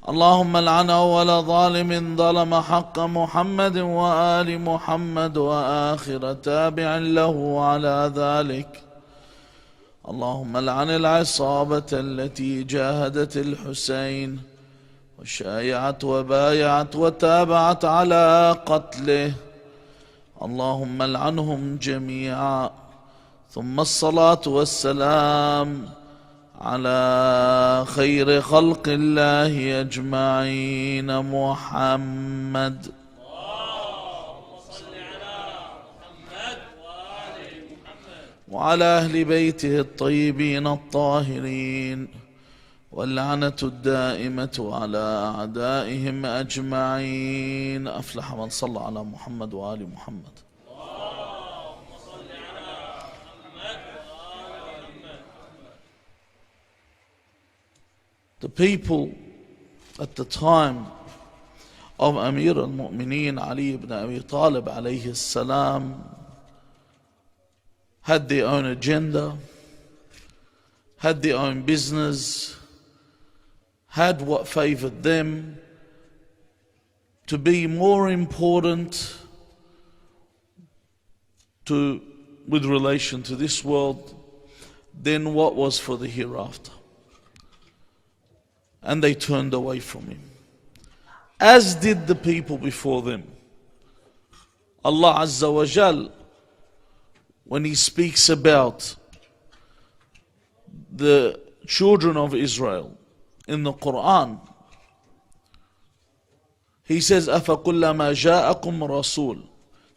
اللهم لعن أول ظالم ظلم حق محمد وآل محمد وآخر تابع له على ذلك. اللهم لعن العصابة التي جاهدت الحسين وشايعت وبايعت وتابعت على قتله. اللهم لعنهم جميعا. ثم الصلاة والسلام على خير خلق الله أجمعين محمد. وعلى أهل بيته الطيبين الطاهرين، واللعنة الدائمة على أعدائهم أجمعين. أفلح من صلى على محمد وآل محمد. The people at the time of Amir al-Mu'mineen Ali ibn Abi Talib alayhi salam had their own agenda, had their own business, had what favored them to be more important with relation to this world than what was for the hereafter. And they turned away from him, as did the people before them. Allah Azza wa Jal, when He speaks about the children of Israel in the Quran, He says, أَفَكُلَّمَا جَاءَكُمْ رَسُولٌ,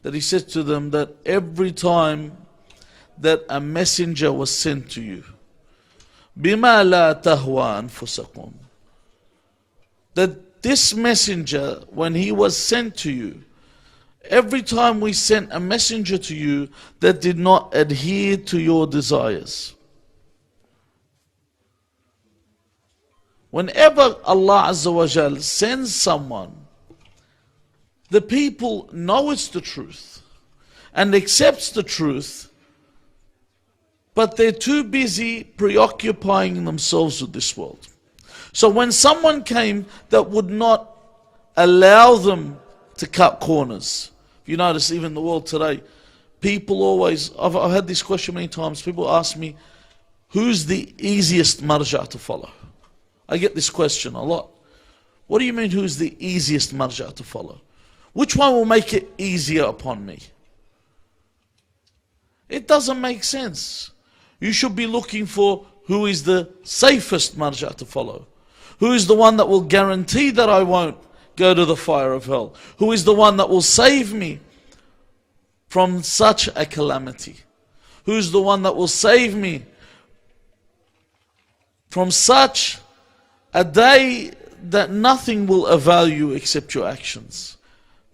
that He said to them that every time that a messenger was sent to you, بِمَا لَا تَهْوَى أَنفُسَكُمْ, that this messenger, when he was sent to you, every time we sent a messenger to you that did not adhere to your desires. Whenever Allah Azza wa Jal sends someone, the people know it's the truth and accepts the truth, but they're too busy preoccupying themselves with this world. So when someone came that would not allow them to cut corners, you notice even in the world today, people always, I've had this question many times, people ask me, who's the easiest marja to follow? I get this question a lot. What do you mean, who's the easiest marja to follow? Which one will make it easier upon me? It doesn't make sense. You should be looking for who is the safest marja to follow. Who is the one that will guarantee that I won't go to the fire of hell? Who is the one that will save me from such a calamity? Who is the one that will save me from such a day that nothing will avail you except your actions?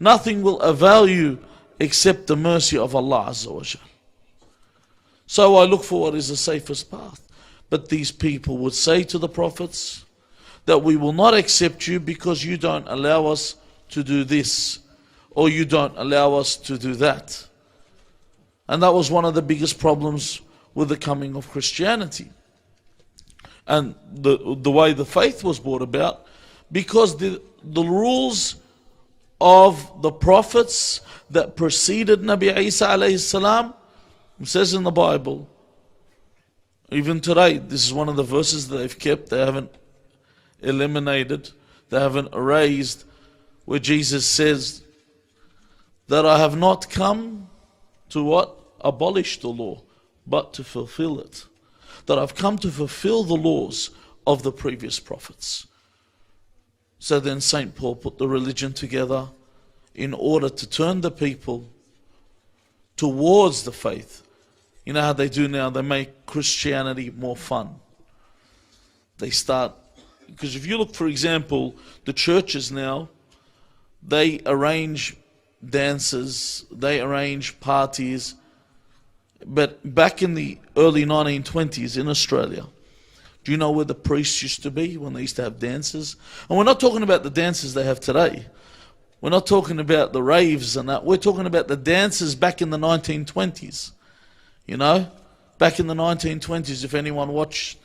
Nothing will avail you except the mercy of Allah Azza wa Jal. So I look for what is the safest path. But these people would say to the prophets that we will not accept you because you don't allow us to do this, or you don't allow us to do that. And that was one of the biggest problems with the coming of Christianity and the way the faith was brought about, because the rules of the prophets that preceded Nabi Isa alayhi salam, it says in the Bible, even today, this is one of the verses that they've kept, they haven't eliminated, they haven't erased, where Jesus says that I have not come to what? Abolish the law, but to fulfill it. That I've come to fulfill the laws of the previous prophets. So then St. Paul put the religion together in order to turn the people towards the faith. You know how they do now? They make Christianity more fun. They start, because if you look, for example, the churches now, they arrange dances, they arrange parties. But back in the early 1920s in Australia, do you know where the priests used to be when they used to have dances? And we're not talking about the dances they have today. We're not talking about the raves and that. We're talking about the dances back in the 1920s. You know, back in the 1920s, if anyone watches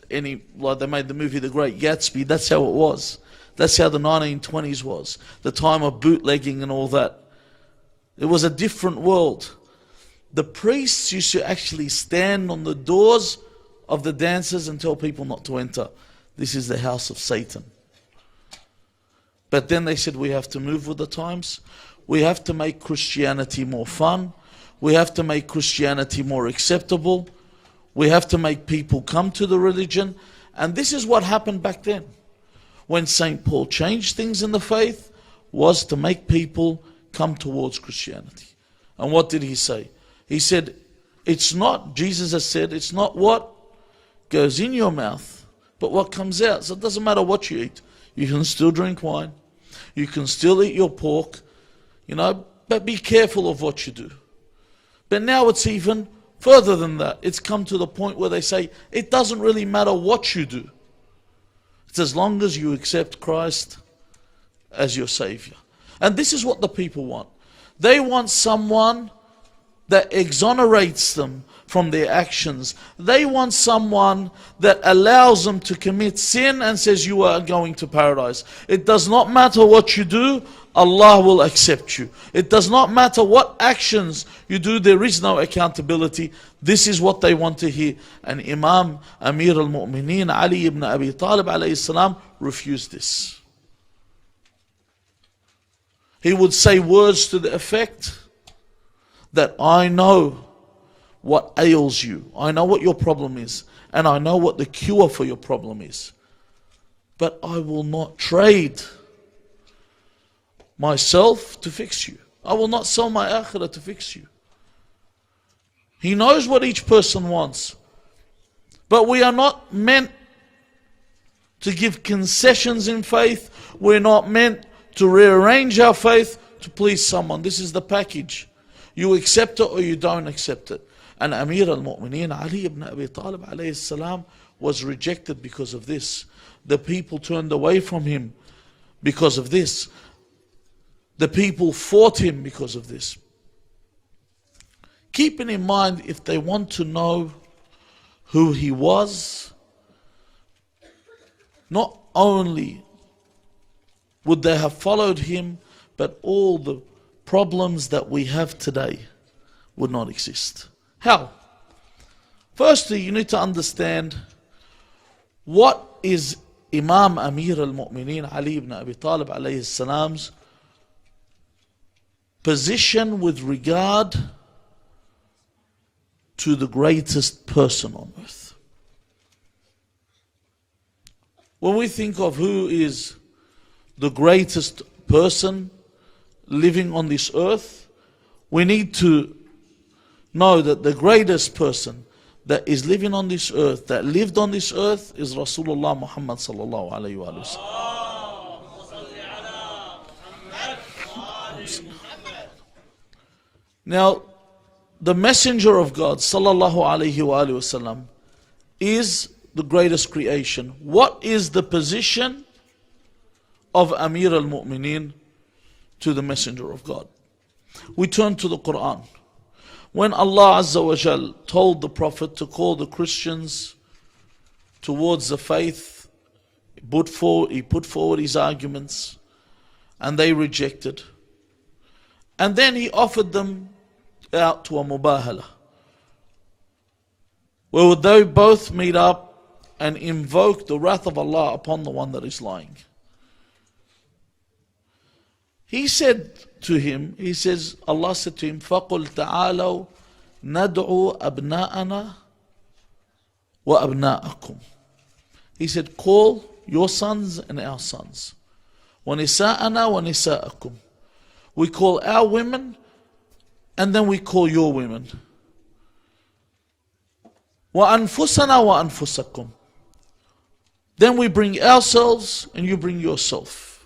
like they made the movie The Great Gatsby. That's how it was. That's how the 1920s was. The time of bootlegging and all that. It was a different world. The priests used to actually stand on the doors of the dancers and tell people not to enter. This is the house of Satan. But then they said we have to move with the times. We have to make Christianity more fun. We have to make Christianity more acceptable. We have to make people come to the religion. And this is what happened back then. When St. Paul changed things in the faith, was to make people come towards Christianity. And what did he say? He said, it's not, Jesus has said, it's not what goes in your mouth, but what comes out. So it doesn't matter what you eat. You can still drink wine. You can still eat your pork, but be careful of what you do. But now it's even further than that. It's come to the point where they say, it doesn't really matter what you do. It's as long as you accept Christ as your Savior. And this is what the people want. They want someone that exonerates them from their actions. They want someone that allows them to commit sin and says you are going to paradise. It does not matter what you do, Allah will accept you. It does not matter what actions you do, there is no accountability. This is what they want to hear. And Imam Amir al-Mu'mineen Ali ibn Abi Talib alayhi salam refused this. He would say words to the effect that I know what ails you. I know what your problem is. And I know what the cure for your problem is. But I will not trade myself to fix you. I will not sell my akhirah to fix you. He knows what each person wants. But we are not meant to give concessions in faith. We're not meant to rearrange our faith to please someone. This is the package. You accept it or you don't accept it. And Amir al-Mu'mineen Ali ibn Abi Talib alayhi salam was rejected because of this. The people turned away from him because of this. The people fought him because of this. Keeping in mind, if they want to know who he was, not only would they have followed him, but all the problems that we have today would not exist. How? Firstly, you need to understand what is Imam Amir al-Mu'mineen Ali ibn Abi Talib alayhi salam's position with regard to the greatest person on earth. When we think of who is the greatest person living on this earth, we need to know that the greatest person that is living on this earth, that lived on this earth, is Rasulullah Muhammad sallallahu alayhi wa sallam. Now, the Messenger of God sallallahu alayhi wa sallam is the greatest creation. What is the position of Amir al-Mu'mineen to the Messenger of God? We turn to the Quran. When Allah Azza wa Jal told the Prophet to call the Christians towards the faith, he put forward his arguments, and they rejected. And then he offered them out to a mubahala, where would they both meet up and invoke the wrath of Allah upon the one that is lying. He said to him, Allah said to him, فَقُلْ تَعَالَوْا نَدْعُوا أَبْنَاءَنَا وَأَبْنَاءَكُمْ. He said, call your sons and our sons. وَنِسَاءَنَا وَنِسَاءَكُمْ. We call our women and then we call your women. وَأَنفُسَنَا وَأَنفُسَكُمْ. Then we bring ourselves and you bring yourself.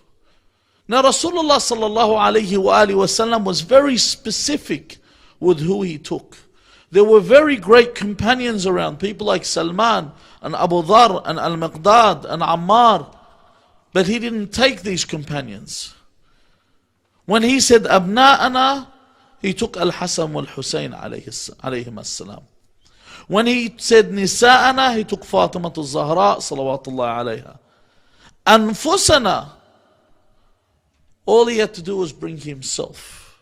Now Rasulullah sallallahu alayhi wa sallam was very specific with who he took. There were very great companions around, people like Salman and Abu Dhar and Al-Miqdad and Ammar. But he didn't take these companions. When he said Abna'ana, he took Al-Hasan wal-Husayn alayhim as-salam. When he said Nisa'ana, he took Fatima al-Zahra, salawatullahi alayha. Anfusana, all he had to do was bring himself.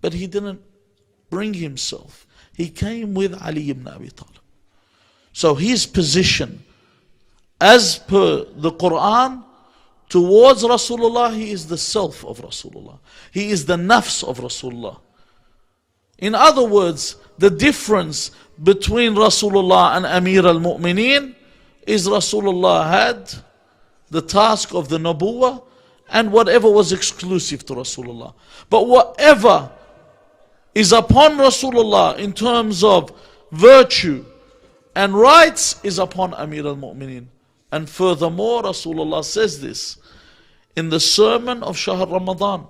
But he didn't bring himself. He came with Ali ibn Abi Talib. So his position, as per the Quran, towards Rasulullah, he is the self of Rasulullah. He is the nafs of Rasulullah. In other words, the difference between Rasulullah and Amir al-Mu'mineen is Rasulullah had the task of the Nubuwwah and whatever was exclusive to Rasulullah. But whatever is upon Rasulullah in terms of virtue and rights is upon Amir al-Mu'mineen. And furthermore, Rasulullah says this in the sermon of Shahr Ramadan,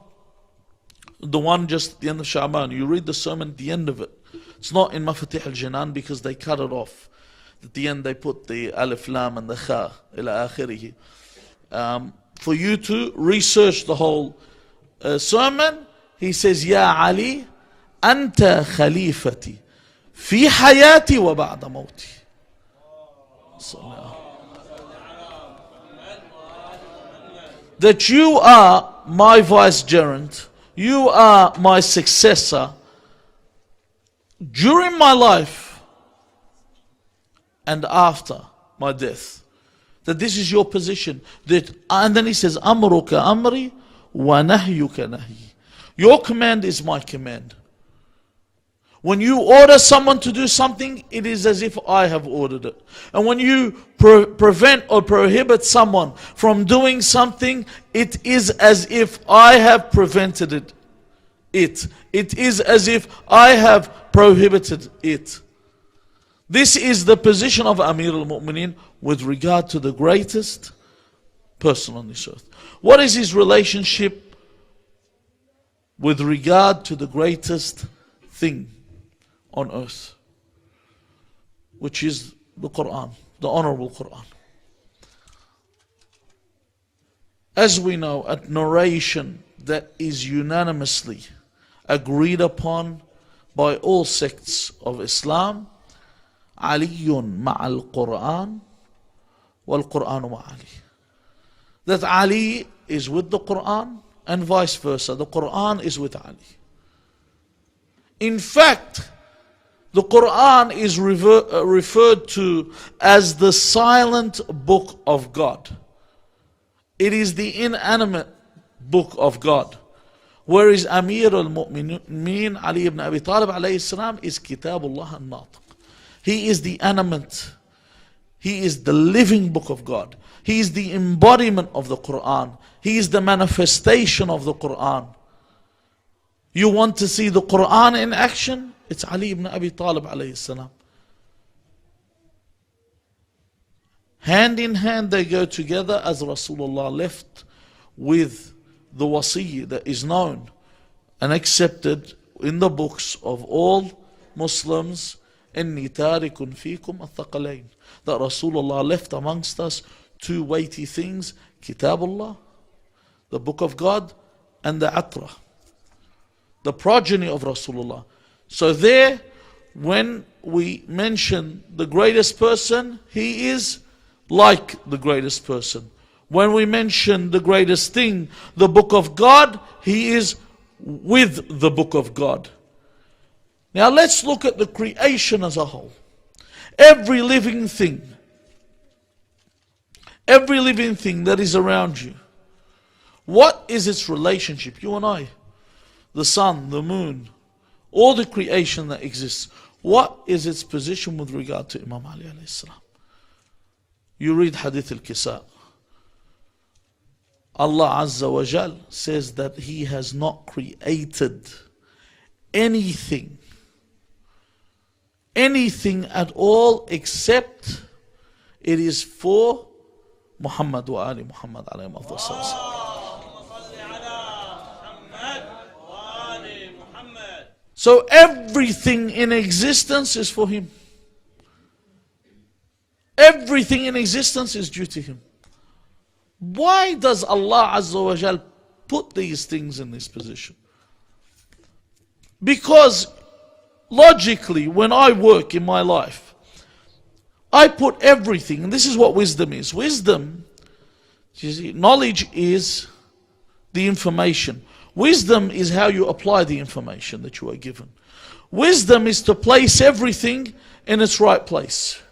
the one just at the end of Sha'ban. You read the sermon at the end of it. It's not in Mafatih al-Jinan because they cut it off. At the end they put the alif lam and the kha ila akhirih. For you to research the whole sermon, he says, Ya Ali, anta khalifati fi hayati wa ba'da mawti. That you are my vicegerent, you are my successor during my life and after my death. That this is your position. And then he says, Amruka amri wa nahyuka nahyi. Your command is my command. When you order someone to do something, it is as if I have ordered it. And when you prevent or prohibit someone from doing something, it is as if I have prevented it. It is as if I have prohibited it. This is the position of Amir al-Mu'mineen with regard to the greatest person on this earth. What is his relationship with regard to the greatest thing on earth, which is the Quran, the honorable Quran? As we know, a narration that is unanimously agreed upon by all sects of Islam, Aliyun ma'al Quran wal Quranu ma'ali. That Ali is with the Quran and vice versa. The Quran is with Ali. In fact, the Quran is referred to as the silent book of God. It is the inanimate book of God. Whereas Amir al-Mu'mineen Ali ibn Abi Talib alayhi salam is Kitabullah al-Natiq. He is the animate. He is the living book of God. He is the embodiment of the Quran. He is the manifestation of the Quran. You want to see the Quran in action? It's Ali ibn Abi Talib alayhi salam. Hand in hand they go together, as Rasulullah left with the wasi that is known and accepted in the books of all Muslims. إِنِّي تَارِكٌ فِيكُمْ الثَّقَلَيْنِ. That Rasulullah left amongst us two weighty things: Kitabullah, the book of God, and the Atra, the progeny of Rasulullah. So there, when we mention the greatest person, he is like the greatest person. When we mention the greatest thing, the book of God, he is with the book of God. Now let's look at the creation as a whole. Every living thing that is around you, what is its relationship? You and I, the sun, the moon, all the creation that exists, what is its position with regard to Imam Ali alayhi salam? You read Hadith al-Kisa. Allah Azza wa Jal says that He has not created anything at all except it is for Muhammad wa Ali Muhammad alayhi afdal salam. So everything in existence is for him. Everything in existence is due to him. Why does Allah Azza wa Jal put these things in this position? Because logically, when I work in my life, I put everything, and this is what wisdom is. Wisdom, you see, knowledge is the information. Wisdom is how you apply the information that you are given. Wisdom is to place everything in its right place.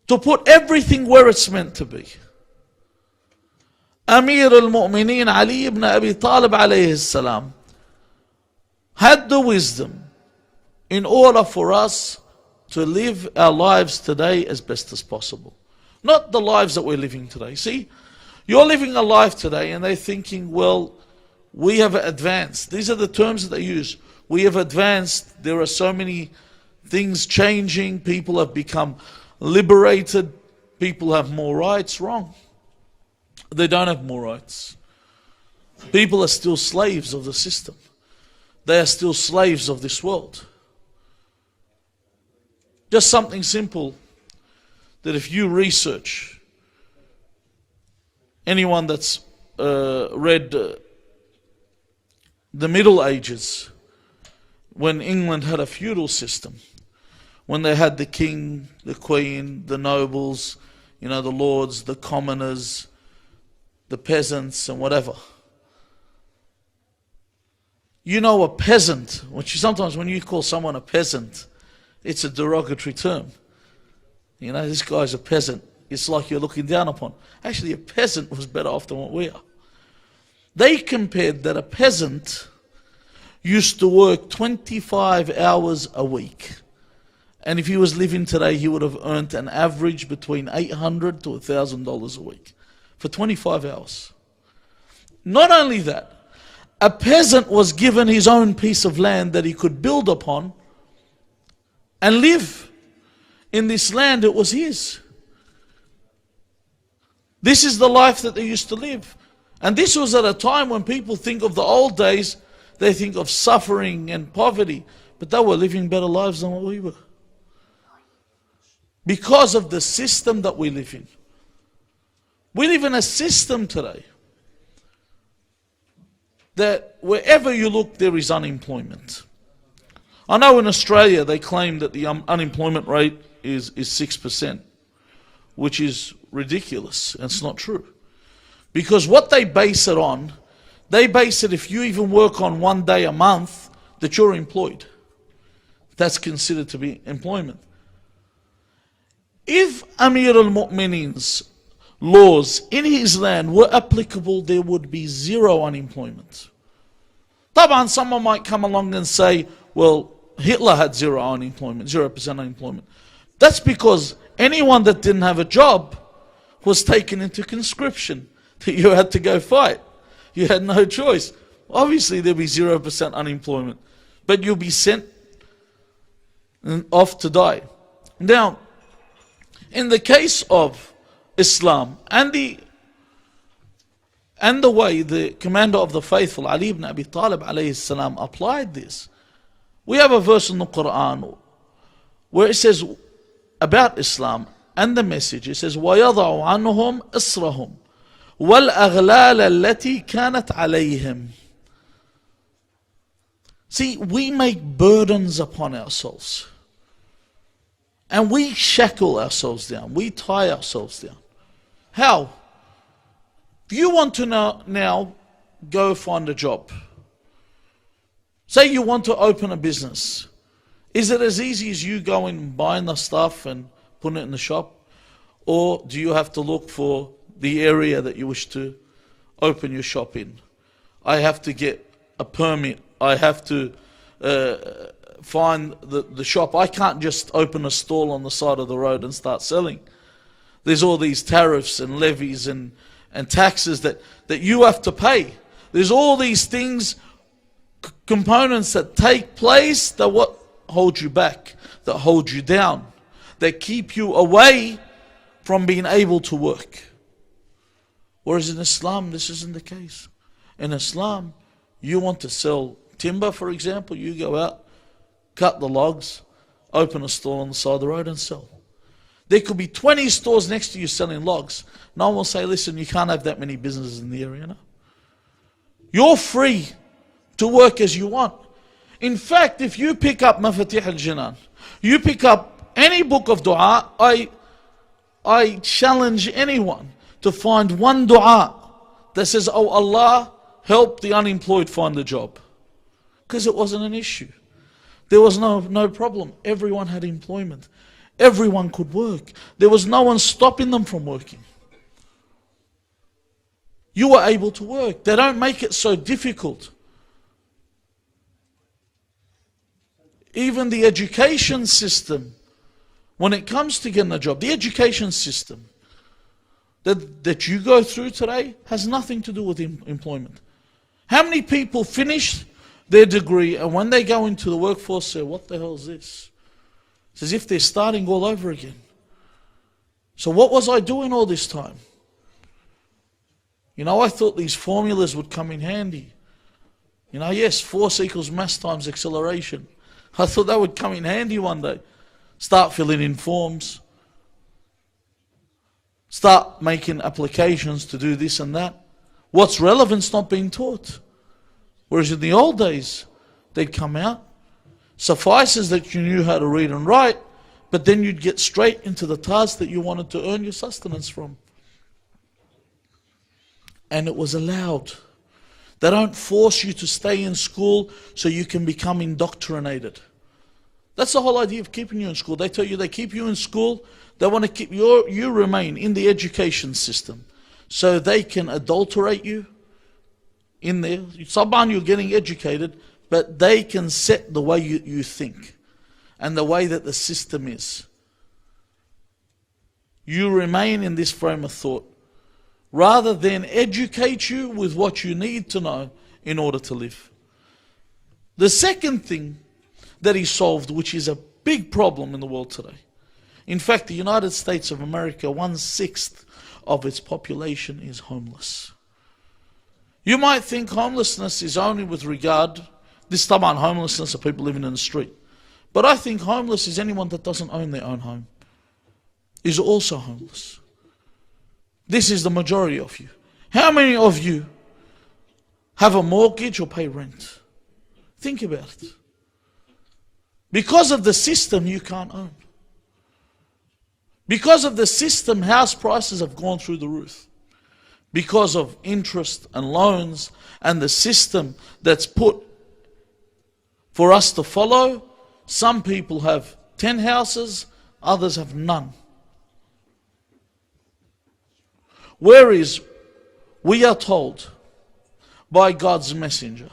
To put everything where it's meant to be. Amir al-Mu'mineen Ali ibn Abi Talib alayhi salam had the wisdom in order for us to live our lives today as best as possible. Not the lives that we're living today. See, you're living a life today and they're thinking, well, we have advanced. These are the terms that they use. We have advanced. There are so many things changing. People have become liberated. People have more rights. Wrong. They don't have more rights. People are still slaves of the system. They are still slaves of this world. Just something simple that if you research, anyone that's read the Middle Ages, when England had a feudal system, when they had the king, the queen, the nobles, you know, the lords, the commoners, the peasants and whatever. You know, a peasant, which sometimes when you call someone a peasant, it's a derogatory term. You know, this guy's a peasant. It's like you're looking down upon. Actually, a peasant was better off than what we are. They compared that a peasant used to work 25 hours a week. And if he was living today, he would have earned an average between $800 to $1,000 a week for 25 hours. Not only that, a peasant was given his own piece of land that he could build upon and live in this land. It was his. This is the life that they used to live. And this was at a time when people think of the old days, they think of suffering and poverty, but they were living better lives than what we were. Because of the system that we live in. We live in a system today that wherever you look there is unemployment. I know in Australia they claim that the unemployment rate is 6%, which is ridiculous. It's not true. Because what they base it on, they base it if you even work on 1 day a month that you're employed. That's considered to be employment. If Amir al-Mu'mineen's laws in his land were applicable, there would be zero unemployment. Taban, someone might come along and say, well, Hitler had zero unemployment, 0% unemployment. That's because anyone that didn't have a job was taken into conscription, that you had to go fight. You had no choice. Obviously there'd be 0% unemployment, but you'll be sent off to die. Now, in the case of Islam and the way the commander of the faithful, Ali ibn Abi Talib alayhi salam, applied this, we have a verse in the Quran where it says about Islam and the message. It says, وَيَضَعُ عَنْهُمْ إِصْرَهُمْ وَالْأَغْلَالَ الَّتِي كَانَتْ عَلَيْهِمْ. See, we make burdens upon ourselves. And we shackle ourselves down. We tie ourselves down. How? If you want to now go find a job. Say you want to open a business. Is it as easy as you going and buying the stuff and putting it in the shop? Or do you have to look for the area that you wish to open your shop in? I have to get a permit. I have to find the shop. I can't just open a stall on the side of the road and start selling. There's all these tariffs and levies and taxes that you have to pay. There's all these things, components that take place that what hold you back, that hold you down, that keep you away from being able to work. Whereas in Islam, this isn't the case. In Islam, you want to sell timber, for example, you go out, cut the logs, open a store on the side of the road and sell. There could be 20 stores next to you selling logs. No one will say, listen, you can't have that many businesses in the area. No. You're free to work as you want. In fact, if you pick up Mafatih al-Jinan, you pick up any book of dua, I challenge anyone to find one dua that says, oh Allah, help the unemployed find a job. Because it wasn't an issue. There was no problem. Everyone had employment. Everyone could work. There was no one stopping them from working. You were able to work. They don't make it so difficult. Even the education system, when it comes to getting a job, the education system that you go through today has nothing to do with employment. How many people finish their degree and when they go into the workforce say, what the hell is this? It's as if they're starting all over again. So what was I doing all this time? You know, I thought these formulas would come in handy. You know, yes, force equals mass times acceleration. I thought that would come in handy one day. Start filling in forms. Start making applications to do this and that. What's relevant's not being taught. Whereas in the old days, they'd come out. Suffices that you knew how to read and write, but then you'd get straight into the task that you wanted to earn your sustenance from. And it was allowed. They don't force you to stay in school so you can become indoctrinated. That's the whole idea of keeping you in school. They tell you they keep you in school, they want to keep you remain in the education system so they can adulterate you in there. Somehow you're getting educated, but they can set the way you think and the way that the system is. You remain in this frame of thought rather than educate you with what you need to know in order to live. The second thing that he solved, which is a big problem in the world today. In fact, the United States of America, 1/6 of its population is homeless. You might think homelessness is only with regard, this time on homelessness of people living in the street. But I think homeless is anyone that doesn't own their own home, is also homeless. This is the majority of you. How many of you have a mortgage or pay rent? Think about it. Because of the system, you can't own. Because of the system, house prices have gone through the roof. Because of interest and loans and the system that's put for us to follow, some people have 10 houses, others have none. Whereas we are told by God's messenger,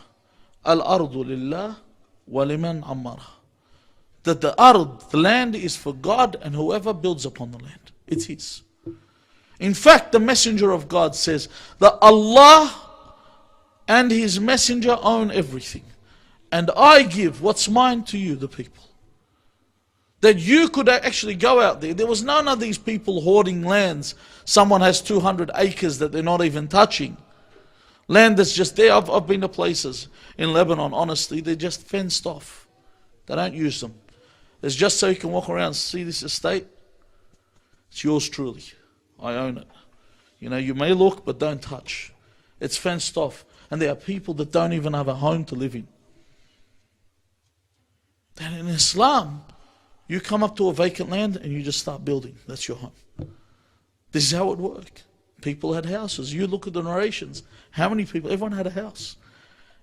Al-Ardu lillah wa liman ammaraha, that the ard, the land, is for God and whoever builds upon the land. It's His. In fact, the messenger of God says that Allah and His messenger own everything. And I give what's mine to you, the people. That you could actually go out there. There was none of these people hoarding lands. Someone has 200 acres that they're not even touching. Land that's just there. I've been to places in Lebanon, honestly, they're just fenced off. They don't use them. It's just so you can walk around and see this estate. It's yours truly. I own it. You know, you may look, but don't touch. It's fenced off. And there are people that don't even have a home to live in. And in Islam, you come up to a vacant land and you just start building. That's your home. This is how it worked. People had houses. You look at the narrations. How many people? Everyone had a house.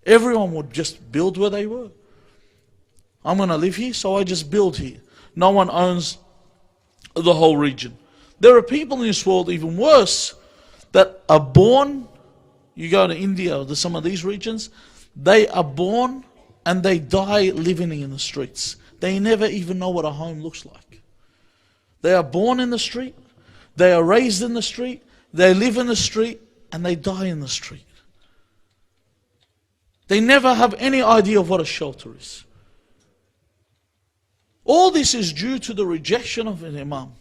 Everyone would just build where they were. I'm going to live here, so I just build here. No one owns the whole region. There are people in this world, even worse, that are born. You go to India or to some of these regions, they are born and they die living in the streets. They never even know what a home looks like. They are born in the street, they are raised in the street, they live in the street, and they die in the street. They never have any idea of what a shelter is. All this is due to the rejection of an Imam.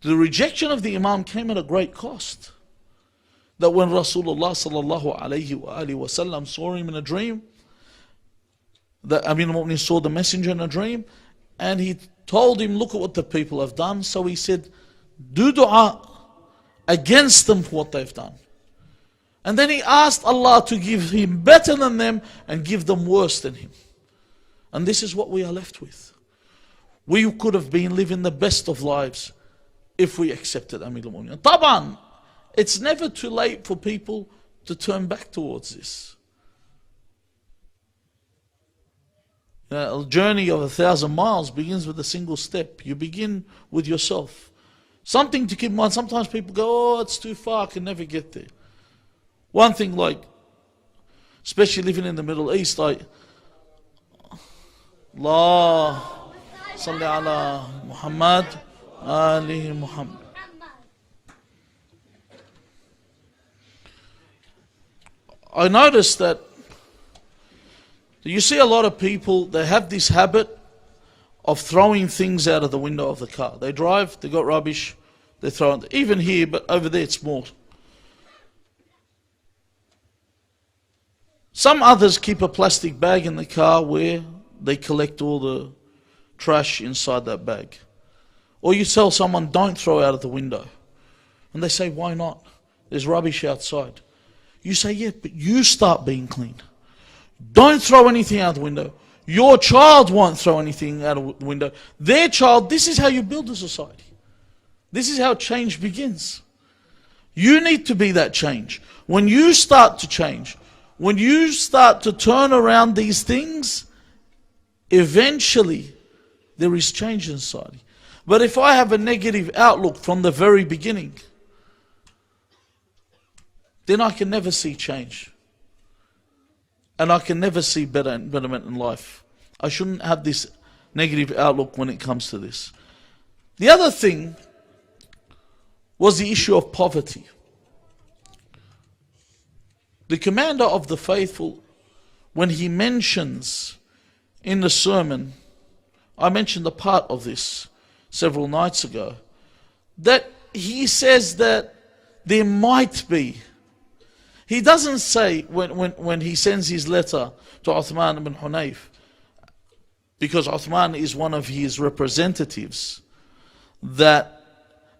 The rejection of the Imam came at a great cost. That when Rasulullah sallallahu alayhi wa sallam saw him in a dream, that Amir al-Mu'minin saw the messenger in a dream, and he told him, look at what the people have done. So he said, do dua against them for what they've done. And then he asked Allah to give him better than them and give them worse than him. And this is what we are left with. We could have been living the best of lives if we accepted Amir al-Mu'mineen. Taban, it's never too late for people to turn back towards this. A journey of 1,000 miles begins with a single step. You begin with yourself. Something to keep in mind, sometimes people go, oh, it's too far, I can never get there. One thing, like, especially living in the Middle East, Allah salli ala Muhammad, Ali Muhammad. I noticed that you see a lot of people, they have this habit of throwing things out of the window of the car. They drive, they got rubbish, they throw it. Even here, but over there it's more. Some others keep a plastic bag in the car where they collect all the trash inside that bag. Or you tell someone, don't throw out of the window. And they say, why not? There's rubbish outside. You say, yeah, but you start being clean. Don't throw anything out the window. Your child won't throw anything out of the window. Their child, this is how you build a society. This is how change begins. You need to be that change. When you start to change, when you start to turn around these things, eventually there is change in society. But if I have a negative outlook from the very beginning, then I can never see change. And I can never see betterment in life. I shouldn't have this negative outlook when it comes to this. The other thing was the issue of poverty. The commander of the faithful, when he mentions in the sermon, I mentioned a part of this several nights ago, that he says that there might be. He doesn't say when he sends his letter to Uthman ibn Hunayf, because Uthman is one of his representatives that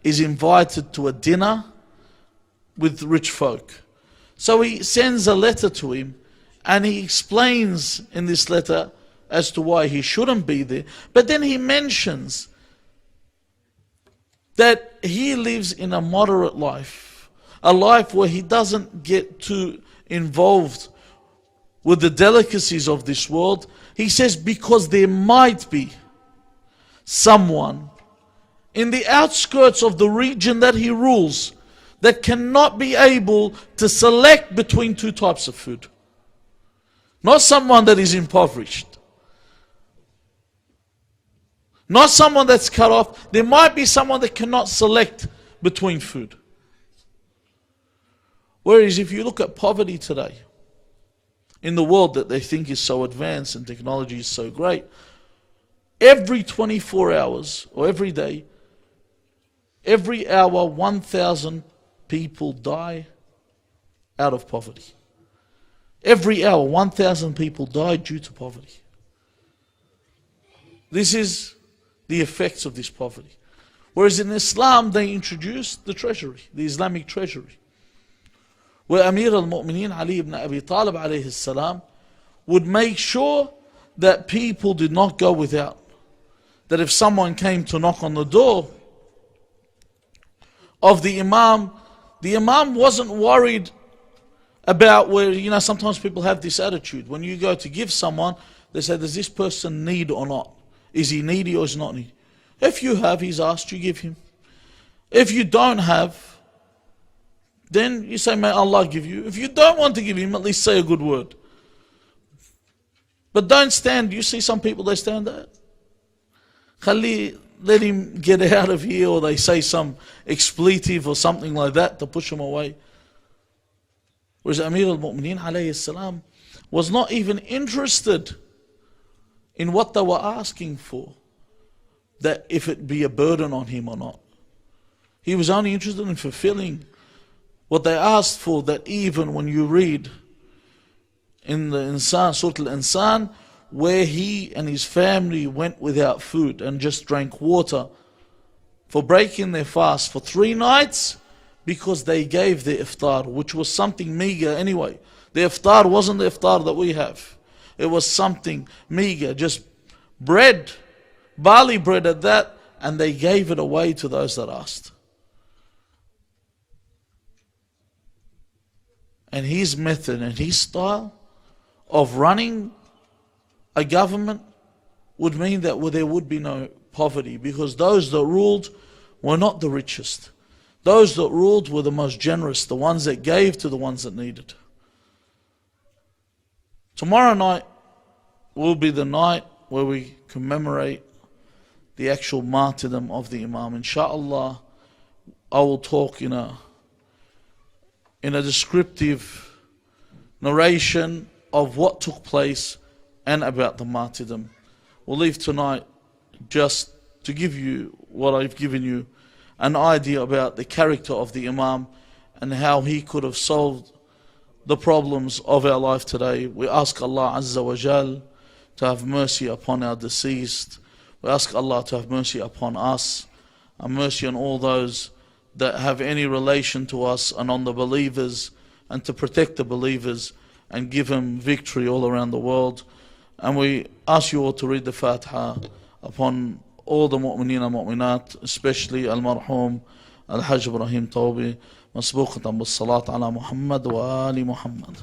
is invited to a dinner with rich folk. So he sends a letter to him and he explains in this letter as to why he shouldn't be there. But then he mentions that he lives in a moderate life, a life where he doesn't get too involved with the delicacies of this world. He says because there might be someone in the outskirts of the region that he rules that cannot be able to select between two types of food. Not someone that is impoverished. Not someone that's cut off. There might be someone that cannot select between food. Whereas if you look at poverty today, in the world that they think is so advanced and technology is so great, every 24 hours or every day, every hour 1,000 people die out of poverty. Every hour 1,000 people die due to poverty. This is the effects of this poverty. Whereas in Islam they introduced the treasury, the Islamic treasury, where Amir al-Mu'mineen Ali ibn Abi Talib alayhi salam would make sure that people did not go without. That if someone came to knock on the door of the Imam wasn't worried about where, sometimes people have this attitude. When you go to give someone, they say, does this person need or not? Is he needy or is he not needy? If you have, he's asked, you give him. If you don't have, then you say, may Allah give you. If you don't want to give him, at least say a good word. But don't stand. You see some people, they stand there. Let him get out of here, or they say some expletive or something like that to push him away. Whereas Amir al-Mu'mineen alayhi salam was not even interested in what they were asking for, that if it be a burden on him or not. He was only interested in fulfilling what they asked for, that even when you read in the Insan, Surah Al-Insan, where he and his family went without food and just drank water for breaking their fast for 3 nights, because they gave the iftar, which was something meager anyway. The iftar wasn't the iftar that we have. It was something meager, just bread, barley bread at that, and they gave it away to those that asked. And his method and his style of running a government would mean that there would be no poverty, because those that ruled were not the richest. Those that ruled were the most generous, the ones that gave to the ones that needed. Tomorrow night will be the night where we commemorate the actual martyrdom of the Imam. Insha'Allah, I will talk in a descriptive narration of what took place and about the martyrdom. We'll leave tonight just to give you what I've given you, an idea about the character of the Imam and how he could have solved the problems of our life today. We ask Allah Azza wa Jal to have mercy upon our deceased. We ask Allah to have mercy upon us, and mercy on all those that have any relation to us, and on the believers, and to protect the believers and give them victory all around the world. And we ask you all to read the Fatiha upon all the mu'mineen and mu'minat, especially al-marhum al-Hajj Ibrahim Tawbi, مسبوقة بالصلاة على محمد وآل محمد.